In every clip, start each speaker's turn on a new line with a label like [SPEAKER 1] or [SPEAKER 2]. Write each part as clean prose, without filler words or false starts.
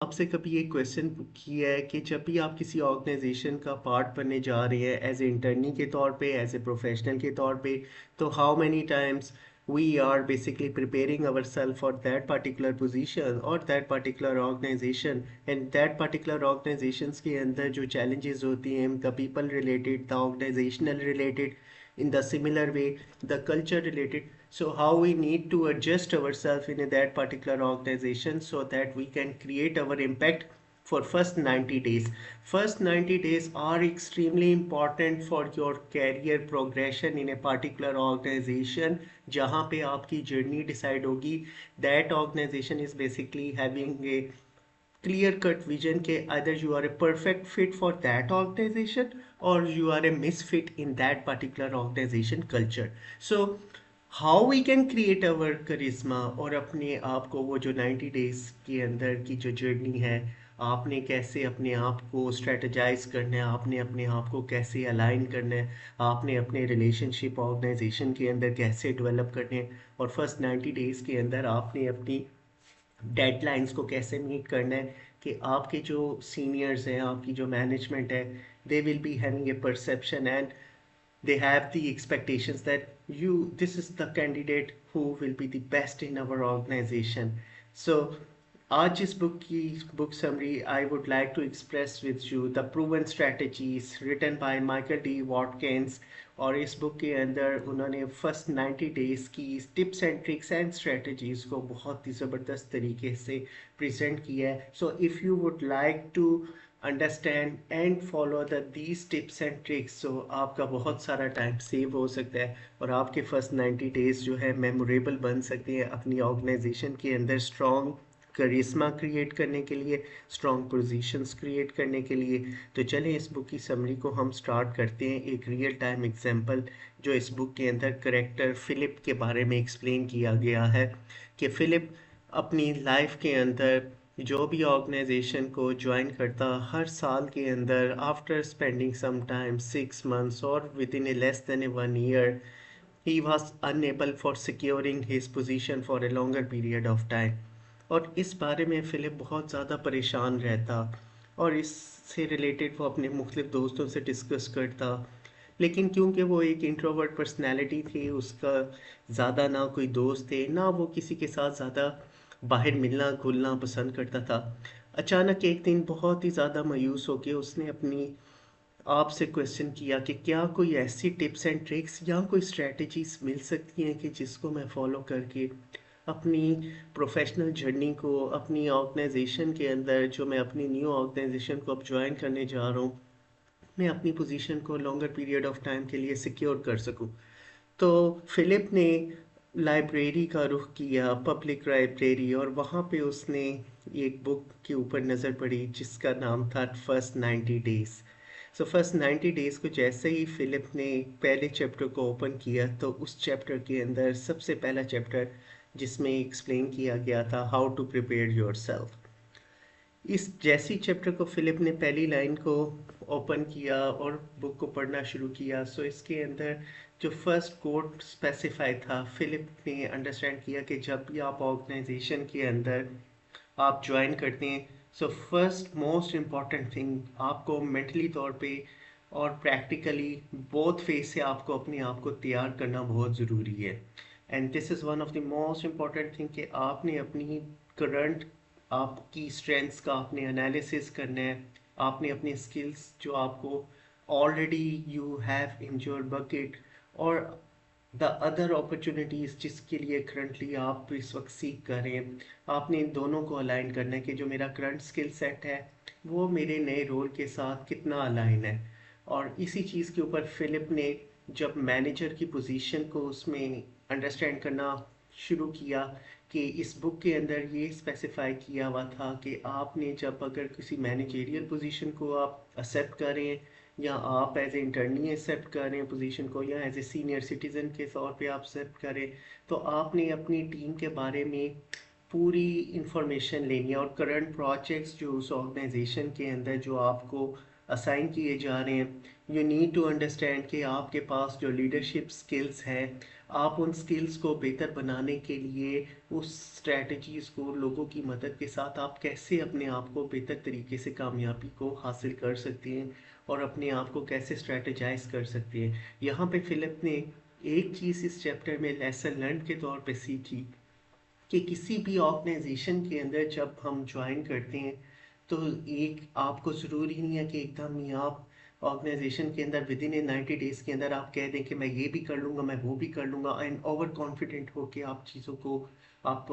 [SPEAKER 1] आपसे कभी एक क्वेश्चन किया है कि जब भी आप किसी ऑर्गेनाइजेशन का पार्ट बनने जा रहे हैं एज ए इंटर्नी के तौर पे एज ए प्रोफेशनल के तौर पे, तो how many times we are basically preparing our self for that particular position और that particular organisation and that particular organisations के अंदर जो चैलेंजेस होती हैं the people related, the organisational related, in the similar way the culture related, so how we need to adjust ourselves in that particular organization so that we can create our impact for first 90 days. First 90 days are extremely important for your career progression in a particular organization जहाँ पे आपकी journey decide होगी. That organization is basically having a clear cut vision ke either you are a perfect fit for that organization or you are a misfit in that particular organization culture. So how we can create our charisma और अपने आप को वो जो 90 days के अंदर की जो जर्नी है, आपने कैसे अपने आप को स्ट्रेटजाइज करना है, आपने अपने आप को कैसे अलाइन करना है, आपने अपने रिलेशनशिप ऑर्गेनाइजेशन के अंदर कैसे डेवलप करने हैं, और फर्स्ट 90 डेज के अंदर आपने अपनी डेडलाइंस को कैसे मीट करना है कि आपके जो सीनियर्स हैं, आपकी जो मैनेजमेंट है, they will be having a perception and they have the expectations that this is the candidate who will be the best in our organization. So आज इस बुक की book summary I would like to express with you the proven strategies written by Michael D Watkins, और इस book के अंदर उन्होंने first 90 days की tips and tricks and strategies को बहुत ही ज़बरदस्त तरीके से प्रेजेंट किया है. So if you would like to understand and follow these tips and tricks, so आपका बहुत सारा टाइम सेव हो सकता है और आपके फर्स्ट 90 डेज जो है मेमोरेबल बन सकते हैं अपनी ऑर्गेनाइजेशन के अंदर स्ट्रॉन्ग करिश्मा क्रिएट करने के लिए, स्ट्रॉन्ग पोजीशंस क्रिएट करने के लिए. तो चलें इस बुक की समरी को हम स्टार्ट करते हैं. एक रियल टाइम एग्जांपल जो इस बुक के अंदर करेक्टर फिलिप के बारे में एक्सप्लेन किया गया है कि फिलिप अपनी लाइफ के अंदर जो भी ऑर्गेनाइजेशन को ज्वाइन करता, हर साल के अंदर after spending some time 6 months और within a less than a 1 year he was unable for securing his position for a longer period of time. और इस बारे में फ़िलिप बहुत ज़्यादा परेशान रहता और इससे रिलेटेड वो अपने मुख्तलिफ दोस्तों से डिस्कस करता, लेकिन क्योंकि वो एक इंट्रोवर्ट पर्सनैलिटी थी, उसका ज़्यादा ना कोई दोस्त थे, ना वो किसी के साथ ज़्यादा बाहर मिलना घुलना पसंद करता था. अचानक एक दिन बहुत ही ज़्यादा मायूस होकर उसने अपनी आप से क्वेश्चन किया कि क्या कोई ऐसी टिप्स एंड ट्रिक्स या कोई स्ट्रैटेजीज मिल सकती हैं कि जिसको मैं फॉलो करके अपनी प्रोफेशनल जर्नी को, अपनी ऑर्गेनाइजेशन के अंदर जो मैं अपनी न्यू ऑर्गेनाइजेशन को अब ज्वाइन करने जा रहा हूँ, मैं अपनी पोजीशन को लॉन्गर पीरियड ऑफ टाइम के लिए सिक्योर कर सकूँ. तो फिलिप ने लाइब्रेरी का रुख किया, पब्लिक लाइब्रेरी, और वहाँ पे उसने एक बुक के ऊपर नज़र पड़ी जिसका नाम था फर्स्ट 90 डेज़. सो फर्स्ट 90 डेज़ को जैसे ही फिलिप ने पहले चैप्टर को ओपन किया तो उस चैप्टर के अंदर सबसे पहला चैप्टर जिसमें एक्सप्लेन किया गया था how to prepare yourself. इस जैसी चैप्टर को फिलिप ने पहली लाइन को ओपन किया और बुक को पढ़ना शुरू किया, सो इसके अंदर जो फर्स्ट कोट स्पेसिफाई था, फिलिप ने अंडरस्टैंड किया कि जब भी आप ऑर्गेनाइजेशन के अंदर आप ज्वाइन करते हैं, so first most important thing आपको मेंटली तौर पे और प्रैक्टिकली बोथ फेज से आपको अपने आप को तैयार करना बहुत ज़रूरी है. And this is one of the most important thing कि आपने अपनी करंट आपकी स्ट्रेंथ्स का आपने एनालिसिस करना है, आपने अपने स्किल्स जो आपको already you have in your bucket और द अदर अपॉर्चुनिटीज़ जिसके लिए करंटली आप इस वक्त सीख कर रहे हैं, आपने इन दोनों को अलाइन करना है कि जो मेरा करंट स्किल सेट है वो मेरे नए रोल के साथ कितना अलाइन है. और इसी चीज़ के ऊपर फिलिप ने जब मैनेजर की पोजीशन को उसमें अंडरस्टैंड करना शुरू किया कि इस बुक के अंदर ये स्पेसिफाई किया हुआ था कि आपने जब अगर किसी मैनेजरियल पोजीशन को आप एक्सेप्ट करें या आप एज ए इंटर्नी एक्सेप्ट करें पोजीशन को या एज ए सीनियर सिटीज़न के तौर पे आप एक्सेप्ट करें, तो आपने अपनी टीम के बारे में पूरी इंफॉर्मेशन लेनी है और करंट प्रोजेक्ट्स जो उस ऑर्गेनाइजेशन के अंदर जो आपको असाइन किए जा रहे हैं, यू नीड टू अंडरस्टैंड कि आपके पास जो लीडरशिप स्किल्स हैं, आप उन स्किल्स को बेहतर बनाने के लिए उस स्ट्रैटेजीज़ को लोगों की मदद के साथ आप कैसे अपने आप को बेहतर तरीके से कामयाबी को हासिल कर सकते हैं और अपने आप को कैसे स्ट्रैटेजाइज कर सकते हैं। यहाँ पे फिलिप ने एक चीज़ इस चैप्टर में लेसन लर्न के तौर पे सीखी कि किसी भी ऑर्गेनाइजेशन के अंदर जब हम ज्वाइन करते हैं तो एक आपको ज़रूरी नहीं है कि एकदम ही आप ऑर्गेनाइजेशन के अंदर विद इन ए 90 डेज़ के अंदर आप कह दें कि मैं ये भी कर लूँगा, मैं वो भी कर लूँगा, एंड ओवर कॉन्फिडेंट हो के आप चीज़ों को आप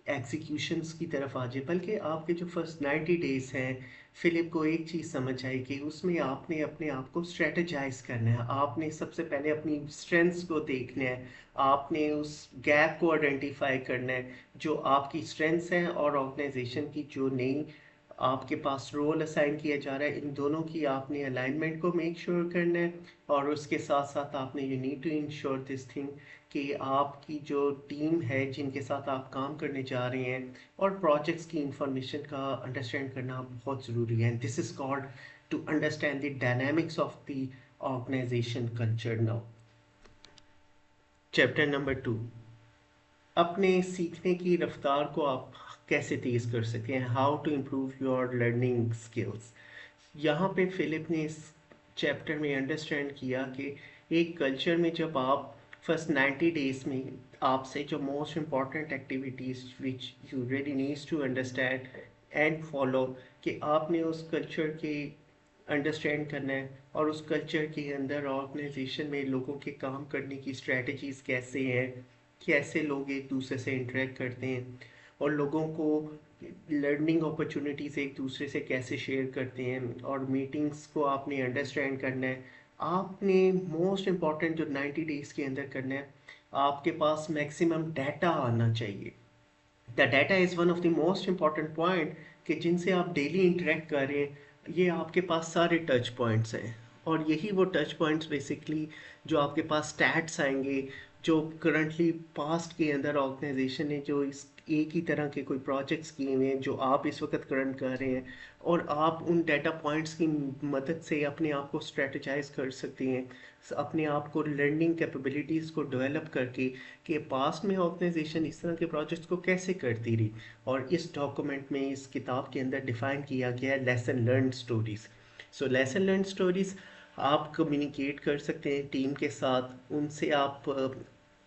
[SPEAKER 1] एग्जीक्यूशंस की तरफ आ जाए। बल्कि आपके जो फर्स्ट 90 डेज़ हैं, फिलिप को एक चीज़ समझ आई कि उसमें आपने अपने आप को स्ट्रेटजाइज करना है। आपने सबसे पहले अपनी स्ट्रेंथ्स को देखना है, आपने उस गैप को आइडेंटिफाई करना है जो आपकी स्ट्रेंथ्स हैं और ऑर्गेनाइजेशन की जो नई आपके पास रोल असाइन किया जा रहा है, इन दोनों की आपने अलाइनमेंट को मेक श्योर करना है। और उसके साथ साथ आपने you need to ensure this thing कि आपकी जो टीम है जिनके साथ आप काम करने जा रहे हैं और प्रोजेक्ट्स की इंफॉर्मेशन का अंडरस्टैंड करना बहुत ज़रूरी है। This is called to understand the dynamics of the organisation culture. Now chapter number 2, अपने सीखने की रफ्तार को आप कैसे तेज़ कर सकते हैं, how to improve your learning skills. यहाँ पे फिलिप ने इस चैप्टर में अंडरस्टैंड किया कि एक कल्चर में जब आप फर्स्ट 90 डेज़ में आपसे जो most important activities which you really needs to understand and follow, कि आपने उस कल्चर के अंडरस्टैंड करना है और उस कल्चर के अंदर ऑर्गेनाइजेशन में लोगों के काम करने की स्ट्रेटजीज़ कैसे हैं, कैसे लोग एक दूसरे से इंटरेक्ट करते हैं और लोगों को लर्निंग अपॉर्चुनिटीज़ एक दूसरे से कैसे शेयर करते हैं, और मीटिंग्स को आपने अंडरस्टैंड करना है। आपने मोस्ट इम्पॉर्टेंट जो 90 डेज़ के अंदर करना है, आपके पास मैक्सिमम डाटा आना चाहिए। The data is one of the most important point कि जिनसे आप डेली इंटरेक्ट कर रहे हैं, ये आपके पास सारे टच पॉइंट्स हैं। और यही वो टच पॉइंट्स बेसिकली जो आपके पास स्टैट्स आएंगे, जो करंटली पास्ट के अंदर ऑर्गेनाइजेशन ने जो इस एक ही तरह के कोई प्रोजेक्ट्स किए हुए हैं जो आप इस वक्त करंट कर रहे हैं, और आप उन डाटा पॉइंट्स की मदद से अपने आप को स्ट्रेटजाइज कर सकते हैं, अपने आप को लर्निंग कैपेबिलिटीज़ को डेवलप करके कि पास्ट में ऑर्गेनाइजेशन इस तरह के प्रोजेक्ट्स को कैसे करती रही। और इस डॉक्यूमेंट में, इस किताब के अंदर डिफ़ाइन किया गया है lesson learn stories. So lesson learn stories आप कम्युनिकेट कर सकते हैं टीम के साथ, उनसे आप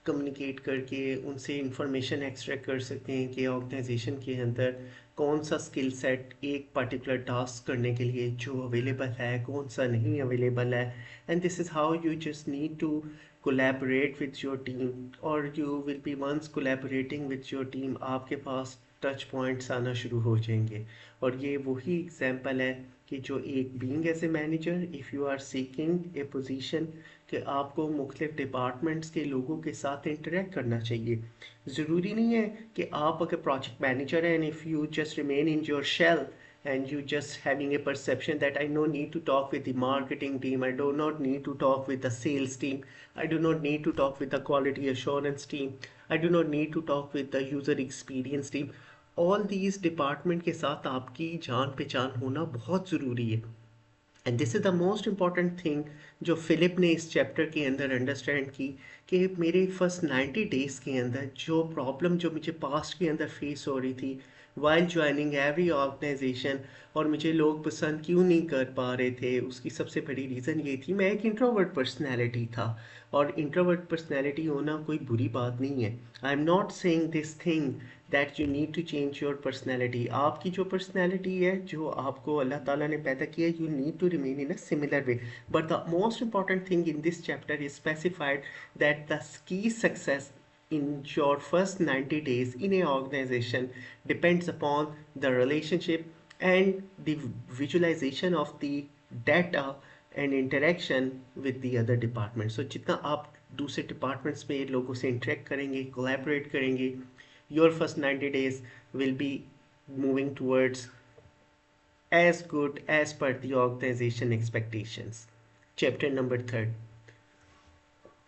[SPEAKER 1] कम्युनिकेट करके उनसे इंफॉर्मेशन एक्सट्रैक्ट कर सकते हैं कि ऑर्गेनाइजेशन के अंदर कौन सा स्किल सेट एक पर्टिकुलर टास्क करने के लिए जो अवेलेबल है, कौन सा नहीं अवेलेबल है। And this is how you just need to collaborate with your team, or you will be once collaborating with your team, आपके पास टच पॉइंट्स आना शुरू हो जाएंगे। और ये वही एग्जाम्पल है कि जो एक being as a manager, if you are seeking a position, कि आपको मुख्तलिफ डिपार्टमेंट्स के लोगों के साथ इंटरेक्ट करना चाहिए। ज़रूरी नहीं है कि आप अगर प्रोजेक्ट मैनेजर हैं, if you just remain in your shell and you just having a perception that I no need to talk with the marketing team, I do not need to talk with the sales team, I do not need to talk with the quality assurance team, I do not need to talk with the user experience team, all these department के साथ आपकी जान पहचान होना बहुत ज़रूरी है। And this is the most important thing जो फिलिप ने इस चैप्टर के अंदर अंडरस्टैंड की, कि मेरे फर्स्ट 90 डेज़ के अंदर जो प्रॉब्लम जो मुझे पास्ट के अंदर फेस हो रही थी वाइल ज्वाइनिंग एवरी ऑर्गेनाइजेशन, और मुझे लोग पसंद क्यों नहीं कर पा रहे थे, उसकी सबसे बड़ी रीज़न ये थी मैं एक इंट्रोवर्ट पर्सनैलिटी था। और इंट्रोवर्ट पर्सनैलिटी होना कोई बुरी बात नहीं है। I am not saying this thing that you need to change your personality. आपकी जो पर्सनैलिटी है, जो आपको अल्लाह ताला ने पैदा किया, you need to remain in a similar way. But the most important thing in this chapter is specified that the key success in your first 90 days in a organization depends upon the relationship and the visualization of the data and interaction with the other departments. So जितना आप दूसरे departments में लोगों से interact करेंगे, collaborate करेंगे, your first 90 days will be moving towards as good as per the organization expectations. Chapter number 3,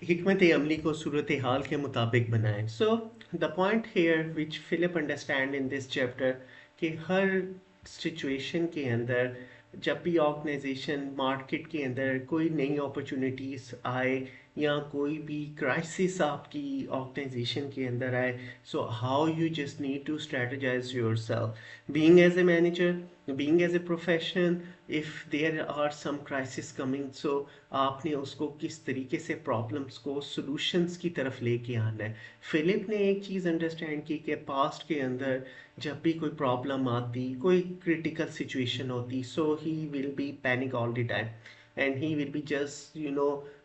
[SPEAKER 1] हिकमत अमली को सूरत हाल के मुताबिक बनाएं। So the point here which Philip understand in this chapter कि हर सिचुएशन के अंदर जब भी ऑर्गेनाइजेशन मार्केट के अंदर कोई नई अपॉर्चुनिटीज़ आए या कोई भी क्राइसिस आपकी ऑर्गेनाइजेशन के अंदर आए, so how you just need to strategise yourself being as a manager, being as a professional, if there are some crisis coming, so आपने उसको किस तरीके से प्रॉब्लम्स को सॉल्यूशंस की तरफ लेके आना है। फिलिप ने एक चीज़ अंडरस्टैंड की कि पास्ट के अंदर जब भी कोई प्रॉब्लम आती, कोई क्रिटिकल सिचुएशन होती, so he will be panic all the time and he will be just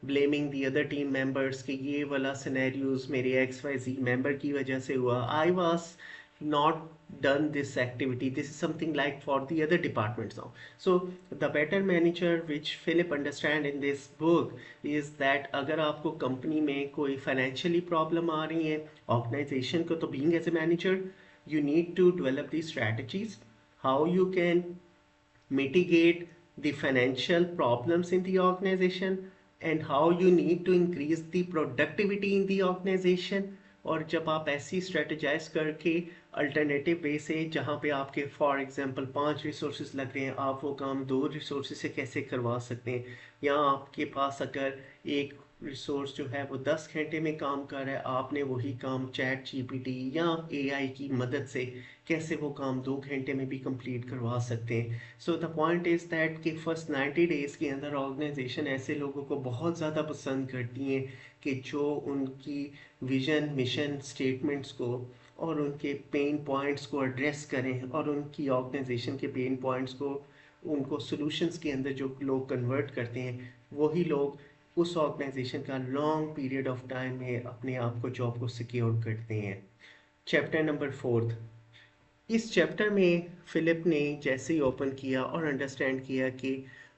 [SPEAKER 1] blaming the other team members कि ये वाला सिनेरियोज मेरे एक्स वाई जी मेंबर की वजह से हुआ, I was not done this activity, this is something like for the other departments now. So the better manager which Philip understand in this book is that अगर आपको company में कोई financially problem आ रही है ऑर्गेनाइजेशन को, तो being as a manager you need to develop these strategies, how you can mitigate the financial problems in the organization and how you need to increase the productivity in the organization. और जब आप ऐसी strategise करके alternative वे से, जहाँ पे आपके for example 5 resources लग रहे हैं, आप वो काम 2 रिसोर्सेज से कैसे करवा सकते हैं, या आपके पास अगर एक रिसोर्स जो है वो 10 घंटे में काम कर रहा है, आपने वही काम चैट जीपीटी या एआई की मदद से कैसे वो काम 2 घंटे में भी कंप्लीट करवा सकते हैं। सो द पॉइंट इज़ दैट कि फर्स्ट 90 डेज़ के अंदर ऑर्गेनाइजेशन ऐसे लोगों को बहुत ज़्यादा पसंद करती हैं कि जो उनकी विजन, मिशन स्टेटमेंट्स को और उनके पेन पॉइंट्स को एड्रेस करें, और उनकी ऑर्गेनाइजेशन के पेन पॉइंट्स को उनको सॉल्यूशंस के अंदर जो लोग कन्वर्ट करते हैं, वही लोग उस ऑर्गेनाइजेशन का लॉन्ग पीरियड ऑफ टाइम में अपने आप को जॉब को सिक्योर करते हैं। चैप्टर नंबर 4, इस चैप्टर में फिलिप ने जैसे ही ओपन किया और अंडरस्टैंड किया कि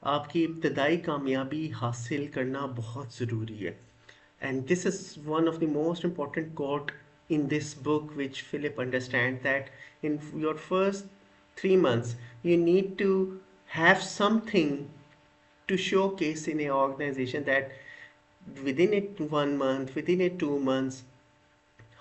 [SPEAKER 1] आपकी इब्तदाई कामयाबी हासिल करना बहुत ज़रूरी है, and this is one of the most important quote in this book which Philip understands, that in your first 3 months you need to have something to showcase in a organization, that within it 1 month, within it 2 months,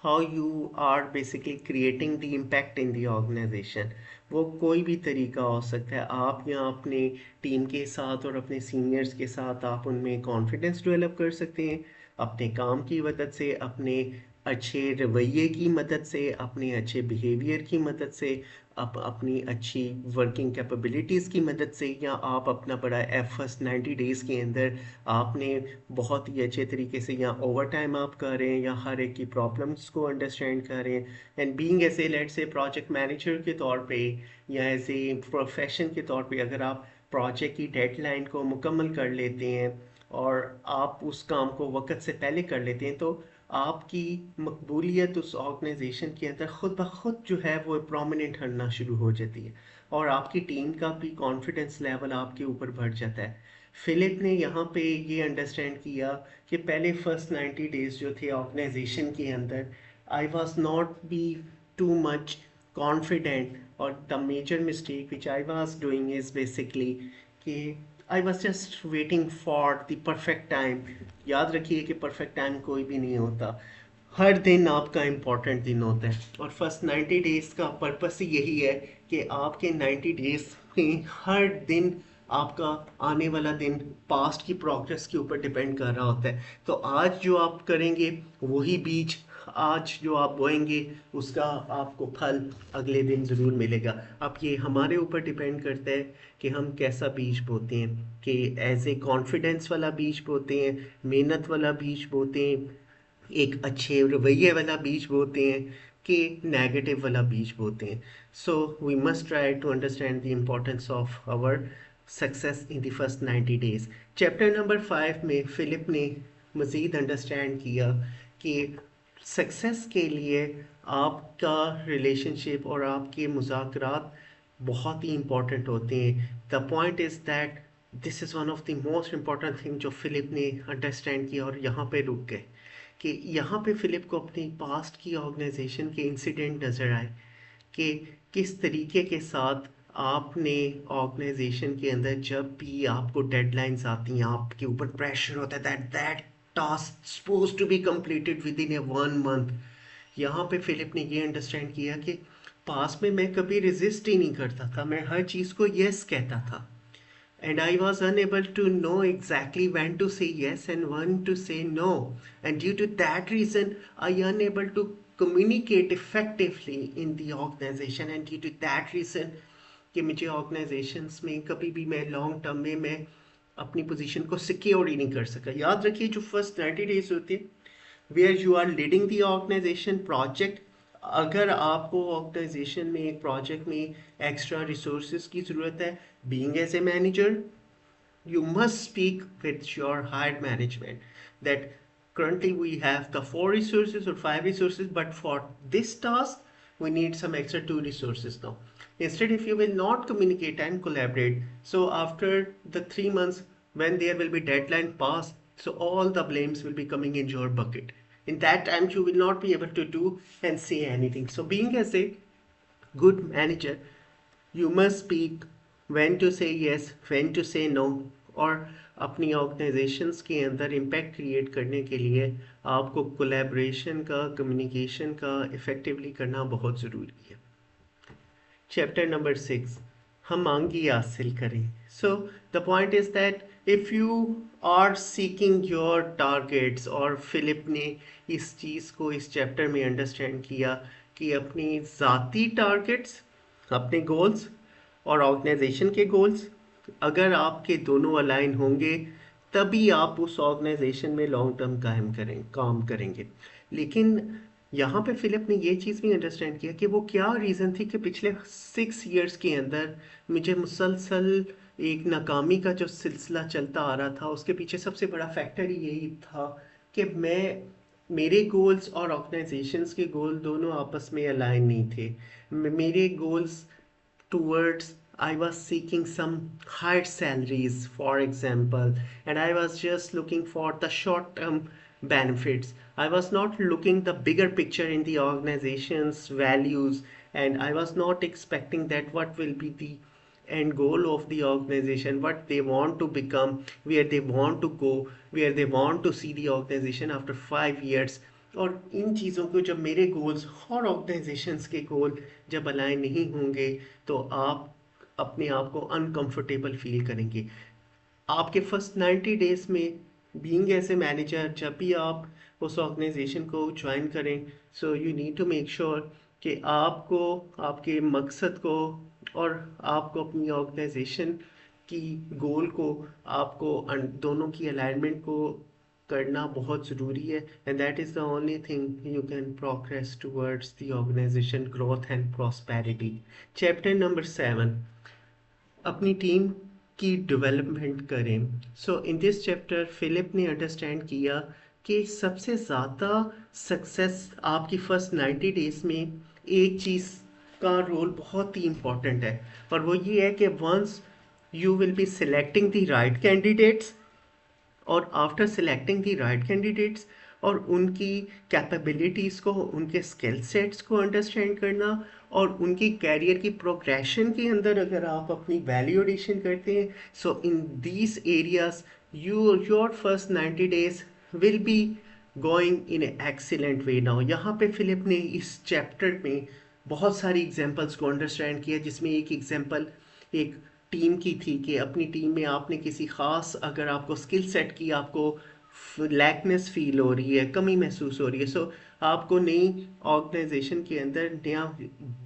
[SPEAKER 1] how you are basically creating the impact in the organization. वो कोई भी तरीका हो सकता है, आप यहाँ अपने टीम के साथ और अपने सीनियर्स के साथ आप उनमें कॉन्फिडेंस डेवलप कर सकते हैं, अपने काम की मदद से, अपने अच्छे रवैये की मदद से, अपने अच्छे बिहेवियर की मदद से, अपनी अच्छी वर्किंग कैपेबिलिटीज़ की मदद से, या आप अपना बड़ा फर्स्ट 90 डेज़ के अंदर आपने बहुत ही अच्छे तरीके से या ओवर टाइम आप कर रहे हैं, या हर एक की प्रॉब्लम्स को अंडरस्टैंड कर रहे हैं, and being as a let's say project manager के तौर पे या एज ए प्रोफेशन के तौर पे, अगर आप प्रोजेक्ट की डेडलाइन को मुकम्मल कर लेते हैं और आप उस काम को वक्त से पहले कर लेते हैं, तो आपकी मकबूलियत उस ऑर्गेनाइजेशन के अंदर खुद ब खुद जो है वो प्रोमिनेंट होना शुरू हो जाती है, और आपकी टीम का भी कॉन्फिडेंस लेवल आपके ऊपर बढ़ जाता है। फिलिप ने यहाँ पे ये अंडरस्टैंड किया कि पहले फर्स्ट 90 डेज जो थे ऑर्गेनाइजेशन के अंदर, I was not be too much confident, और the major mistake which I was doing is basically कि I was just waiting for the perfect time. याद रखिए कि परफेक्ट टाइम कोई भी नहीं होता, हर दिन आपका इम्पॉर्टेंट दिन होता है, और फर्स्ट 90 डेज़ का पर्पस ही यही है कि आपके 90 डेज़ में हर दिन आपका आने वाला दिन पास्ट की प्रोग्रेस के ऊपर डिपेंड कर रहा होता है। तो आज जो आप करेंगे वही बीज, आज जो आप बोएंगे उसका आपको फल अगले दिन ज़रूर मिलेगा। अब ये हमारे ऊपर डिपेंड करता है कि हम कैसा बीज बोते हैं, कि एज ए कॉन्फिडेंस वाला बीज बोते हैं, मेहनत वाला बीज बोते हैं, एक अच्छे रवैये वाला बीज बोते हैं, कि नेगेटिव वाला बीज बोते हैं। So we must try to understand the importance of our success in the first 90 days. Chapter number 5 में फिलिप ने मज़ीद अंडरस्टैंड किया कि सक्सेस के लिए आपका रिलेशनशिप और आपके मुज़ाकरात बहुत ही इम्पोर्टेंट होते हैं। The point is that this is one of the most important thing जो फिलिप ने अंडरस्टैंड किया, और यहाँ पे रुक गए कि यहाँ पे फिलिप को अपनी पास्ट की ऑर्गेनाइजेशन के इंसिडेंट नज़र आए कि किस तरीके के साथ आपने ऑर्गेनाइजेशन के अंदर जब भी आपको डेडलाइंस आती हैं, आपके ऊपर प्रेशर होता है that that task suppose to be completed within a 1 month. यहाँ पे फिलिप ने ये अंडरस्टैंड किया कि पास में मैं कभी रेजिस्ट ही नहीं करता था, मैं हर चीज़ को यस कहता था, and I was unable to know exactly when to say yes and when to say no. And due to that reason, I unable to communicate effectively in the organization. And due to that reason, कि मुझे organizations में कभी भी मैं long term में मैं अपनी position को सिक्योर ही नहीं कर सका. याद रखिए जो फर्स्ट 90 डेज होते हैं where you are leading the organisation project, अगर आपको ऑर्गेनाइजेशन में एक प्रोजेक्ट में एक्स्ट्रा रिसोर्सेज की ज़रूरत है, being as a manager you must speak with your higher management that currently we have the 4 resources or 5 resources, but for this task we need some extra 2 resources now. Instead, if you will not communicate and collaborate, so after the 3 months when there will be deadline passed, so all the blames will be coming in your bucket. In that time you will not be able to do and say anything. So being as a good manager, you must speak when to say yes, when to say no. और अपनी organisations के अंदर impact create करने के लिए आपको collaboration का, communication का इफ़ेक्टिवली करना बहुत ज़रूरी है. चैप्टर नंबर 6, हम मांगी हासिल करें. So the point is that if you are seeking your targets, और फिलिप ने इस चीज़ को इस चैप्टर में अंडरस्टैंड किया कि अपनी ज़ाती टारगेट्स, अपने गोल्स और ऑर्गेनाइजेशन के गोल्स अगर आपके दोनों अलाइन होंगे तभी आप उस ऑर्गेनाइजेशन में लॉन्ग टर्म काम करेंगे. लेकिन यहाँ पे फिलिप ने ये चीज़ भी अंडरस्टैंड किया कि वो क्या रीज़न थी कि पिछले 6 इयर्स के अंदर मुझे मुसलसल एक नाकामी का जो सिलसिला चलता आ रहा था, उसके पीछे सबसे बड़ा फैक्टर यही था कि मेरे गोल्स और ऑर्गेनाइजेशंस के गोल दोनों आपस में अलाइन नहीं थे. मेरे goals towards, I was seeking some higher salaries, for example, and I was just looking for the short term benefits. I was not looking the bigger picture in the organization's values, and I was not expecting that what will be the end goal of the organization, what they want to become, where they want to go, where they want to see the organization after 5 years. और इन चीज़ों को जब मेरे goals और organisations के गोल जब align नहीं होंगे तो आप अपने आप को अनकंफर्टेबल फील करेंगे. आपके फर्स्ट 90 डेज में बीइंग एज ए मैनेजर जब भी आप उस ऑर्गेनाइजेशन को ज्वाइन करें, so you need to make sure कि आपको आपके मकसद को और आपको अपनी ऑर्गेनाइजेशन की गोल को आपको दोनों की अलाइनमेंट को करना बहुत ज़रूरी है. And that is the only thing you can progress towards the organisation growth and prosperity. Chapter number 7, अपनी टीम की डेवलपमेंट करें. So in this chapter Philip ने अंडरस्टैंड किया कि सबसे ज़्यादा सक्सेस आपकी फर्स्ट 90 डेज में एक चीज़ का रोल बहुत ही इम्पॉर्टेंट है, और वो ये है कि once you will be selecting the right candidates, और after selecting the right candidates और उनकी कैपेबिलिटीज़ को, उनके स्किल सेट्स को अंडरस्टैंड करना, और उनकी कैरियर की प्रोग्रेशन के अंदर अगर आप अपनी वैल्यू एडिशन करते हैं, so in these areas your first 90 days will be going in excellent way. Now यहाँ पे फिलिप ने इस चैप्टर में बहुत सारी एग्जांपल्स को अंडरस्टैंड किया, जिसमें एक एग्जांपल एक टीम की थी कि अपनी टीम में आपने किसी ख़ास, अगर आपको स्किल सेट की आपको लैकनेस फील हो रही है, कमी महसूस हो रही है, सो आपको नई ऑर्गेनाइजेशन के अंदर नया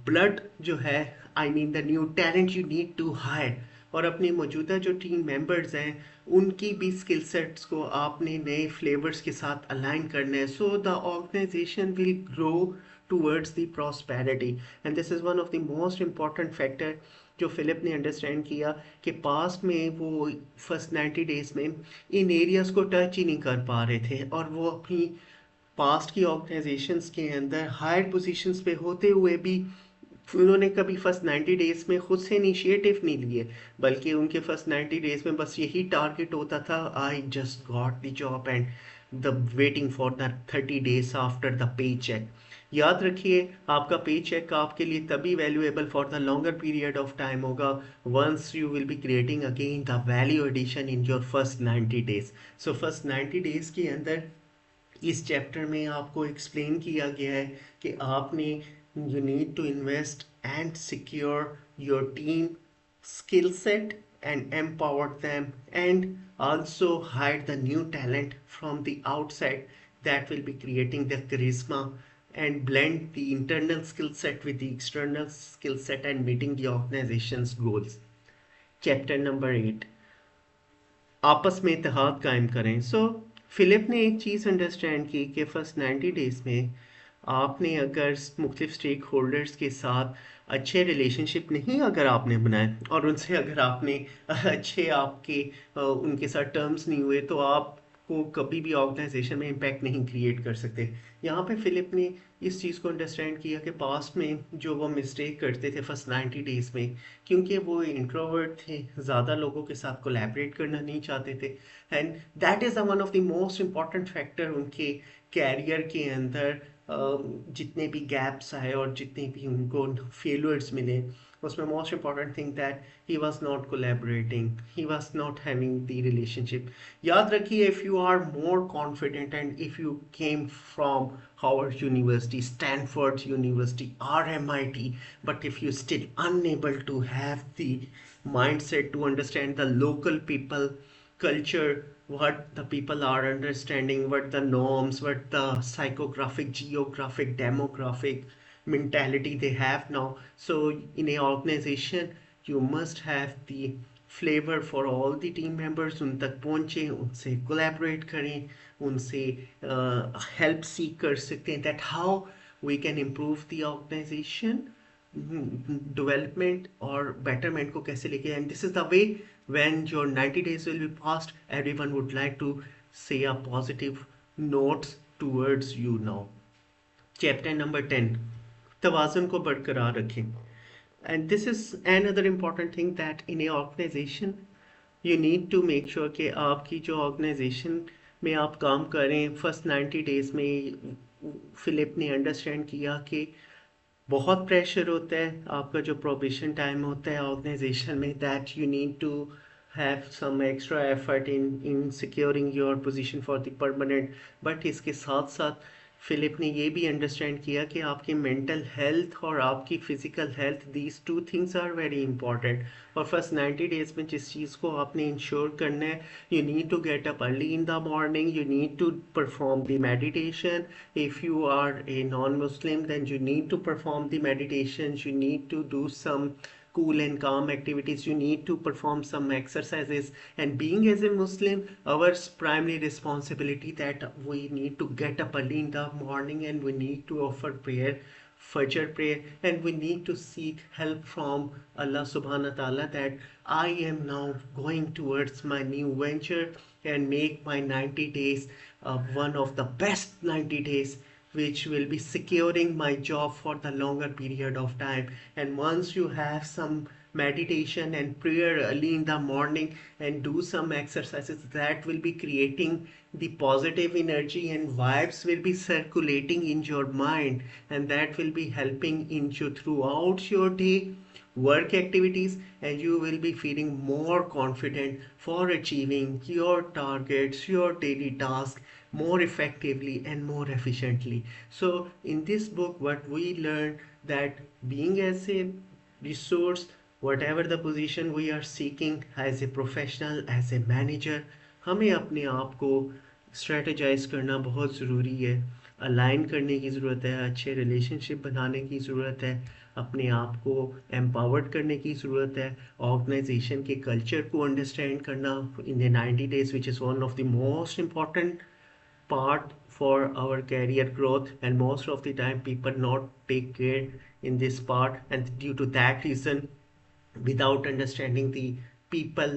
[SPEAKER 1] ब्लड जो है, I mean the new talent you need to hire, और अपने मौजूदा जो टीम मेंबर्स हैं उनकी भी स्किल सेट्स को आपने नए फ्लेवर्स के साथ अलाइन करना है, so the organisation will grow towards the prosperity. And this is one of the most important factor जो फिलिप ने अंडरस्टैंड किया कि पास्ट में वो फर्स्ट 90 डेज में इन एरियाज़ को टच ही नहीं कर पा रहे थे, और वो अपनी पास्ट की ऑर्गेनाइजेशंस के अंदर हायर पोजीशंस पे होते हुए भी उन्होंने कभी फर्स्ट 90 डेज में खुद से इनिशिएटिव नहीं लिए, बल्कि उनके फर्स्ट 90 डेज में बस यही टारगेट होता था, I just got the job and the waiting for the 30 days after the pay cheque. याद रखिए, आपका पे चेक आपके लिए तभी valuable for the longer period of time होगा once you will be creating again the value addition in your first 90 days. So first 90 days के अंदर इस चैप्टर में आपको एक्सप्लेन किया गया है कि आपने you need to invest and secure your team skill set and empower them, and also hide the new talent from the outside that will be creating the charisma, and blend the internal skill set with the external skill set and meeting the organization's goals. Chapter number 8, आपस में इत्तेहाद कायम करें. सो Philip ने एक चीज़ understand की कि first 90 days में आपने अगर मुख्तलिफ स्टेक होल्डर्स के साथ अच्छे रिलेशनशिप नहीं अगर आपने बनाए, और उनसे अगर आपने अच्छे आपके उनके साथ टर्म्स नहीं हुए, तो आपको कभी भी ऑर्गेनाइजेशन में इम्पैक्ट नहीं क्रिएट कर सकते. यहाँ पे फिलिप ने इस चीज़ को अंडरस्टैंड किया कि पास्ट में जो वो मिस्टेक करते थे फर्स्ट 90 डेज़ में, क्योंकि वो इंट्रोवर्ट थे, ज़्यादा लोगों के साथ कोलैबोरेट करना नहीं चाहते थे, and that is one of the most important factor उनके कैरियर के अंदर. जितने भी गैप्स आए और जितने भी उनको फेलियर्स मिले, उसमें most important thing that he was not collaborating, he was not having the relationship. याद रखिए, if you are more confident and if you came from Howard University, Stanford University, RMIT, but if you still unable to have the mindset to understand the local people culture, what the people are understanding, what the norms, what the psychographic, geographic, demographic mentality they have now. So in a organization, you must have the flavor for all the team members. उन तक पहुँचे, उनसे collaborate करें, उनसे help seek कर सकते हैं, that how we can improve the organization development or betterment को कैसे लेके. And this is the way, when your 90 days will be passed, everyone would like to say a positive notes towards you now. Chapter number 10, तवाज़ुन को बरकरार रखें. And this is another important thing, that in a organization you need to make sure कि आपकी जो organization में आप काम करें, फर्स्ट 90 डेज़ में फिलिप ने अंडरस्टैंड किया कि बहुत प्रेशर होता है, आपका जो प्रोबेशन टाइम होता है ऑर्गेनाइजेशन में, that you need to have some extra effort in securing your position for the permanent. But इसके साथ साथ फिलिप ने ये भी अंडरस्टैंड किया कि आपकी मेंटल हेल्थ और आपकी physical health, these two things are very important. और फर्स्ट 90 डेज़ में जिस चीज़ को आपने इंश्योर करना है, you need to get up early in the morning, you need to perform the meditation. If you are a non-Muslim, then you need to perform the meditations, you need to do some cool and calm activities, you need to perform some exercises. And being as a Muslim, our primary responsibility that we need to get up early in the morning and we need to offer prayer, Fajr prayer, and we need to seek help from Allah subhanahu wa ta'ala, that I am now going towards my new venture and make my 90 days one of the best 90 days, which will be securing my job for the longer period of time. And once you have some meditation and prayer early in the morning and do some exercises, that will be creating the positive energy and vibes will be circulating in your mind, and that will be helping in you throughout your day work activities, and you will be feeling more confident for achieving your targets, your daily tasks more effectively and more efficiently. So in this book, what we learn, that being as a resource, whatever the position we are seeking as a professional, as a manager, हमें अपने आप को strategise करना बहुत ज़रूरी है, align करने की ज़रूरत है, अच्छे रिलेशनशिप बनाने की ज़रूरत है, अपने आप को एम्पावर्ड करने की ज़रूरत है, ऑर्गेनाइजेशन के कल्चर को अंडरस्टैंड करना in the 90 days, which is one of the most important part for our career growth, and most of the time people not take care in this part, and due to that reason, without understanding the people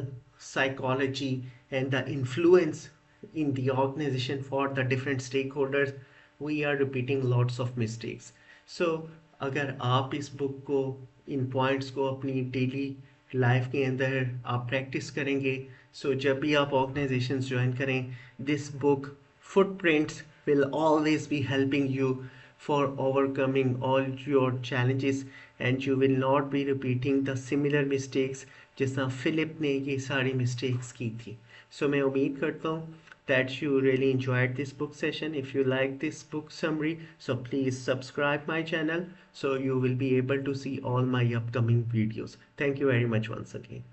[SPEAKER 1] psychology and the influence in the organization for the different stakeholders, we are repeating lots of mistakes. So अगर आप इस book को, इन points को अपनी daily life के अंदर आप practice करेंगे, सो जब भी आप ऑर्गेनाइजेशंस ज्वाइन करें, this book Footprints will always be helping you for overcoming all your challenges, and you will not be repeating the similar mistakes जैसा फिलिप ने ये सारी mistakes की थी. So मैं उम्मीद करता हूँ that you really enjoyed this book session. If you like this book summary, so please subscribe my channel so you will be able to see all my upcoming videos. Thank you very much once again.